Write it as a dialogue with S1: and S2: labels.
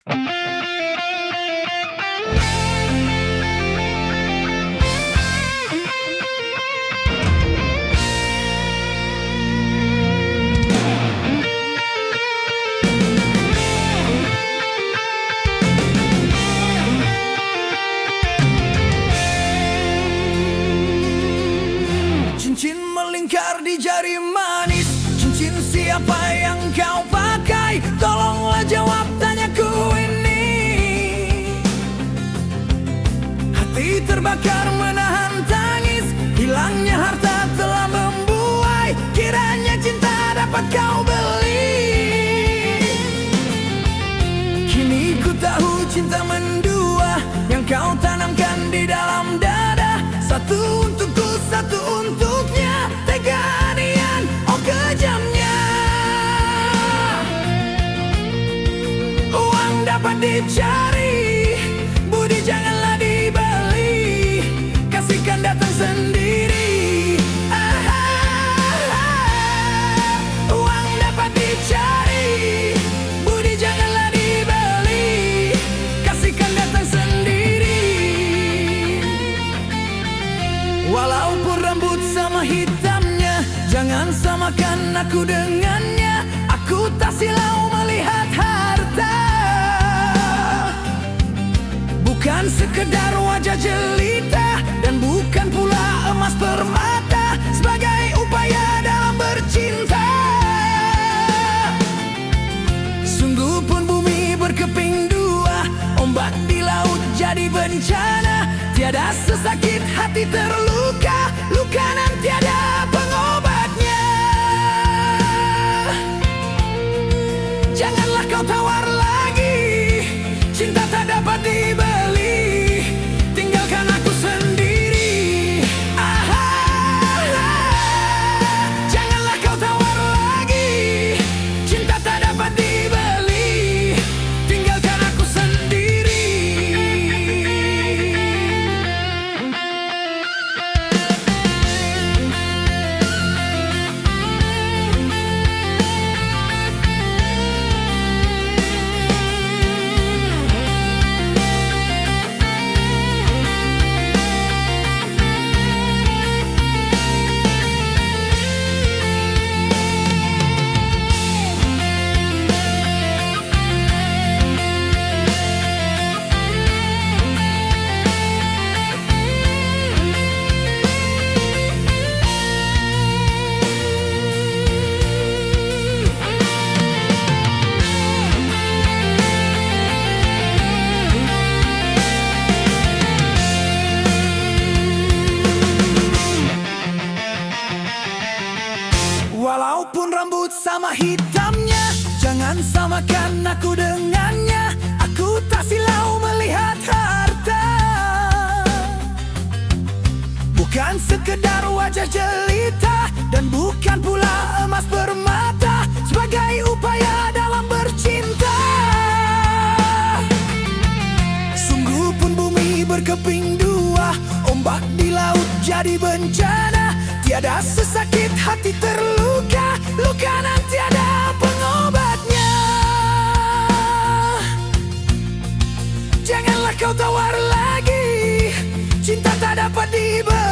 S1: Cincin melingkar di jari manis, cincin siapa yang kau pakai? Tolonglah jawab tanyaku ini. Hati terbakar menahan tangis, hilangnya harta telah membuai. Kiranya cinta dapat kau beli. Kini ku tahu cinta mendua yang kau tanamkan di dalam dada. Satu untukku, satu untuknya. Tega nian, oh kejamnya. Uang dapat dicari, budi janganlah dibeli. Kasihkan datang sendiri. Uang dapat dicari, budi janganlah dibeli. Kasihkan datang sendiri. Walaupun rambut sama hitamnya, jangan samakan aku dengannya. Aku tak silau melihat harta, bukan sekedar wajah jelita, dan bukan pula emas permata. Sebagai upaya dalam bercinta, sungguh pun bumi berkeping dua, ombak di laut jadi bencana. Tiada sesakit hati terluka, luka nan tiada pengobatnya. Janganlah kau tawar lagi, cinta tak dapat dibeli. Tinggalkan aku sendiri. Janganlah kau tawar lagi, cinta tak dapat dibeli. Tinggalkan aku sendiri. Walaupun rambut sama hitamnya, jangan samakan aku dengannya. Aku tak silau melihat harta, bukan sekedar wajah jelita, dan bukan pula emas permata. Sebagai upaya dalam bercinta, sungguh pun bumi berkeping dua, ombak di laut jadi bencana. Tiada sesakit hati terluka, luka nan tiada pengobatnya. Janganlah kau tawar lagi, cinta tak dapat dibeli.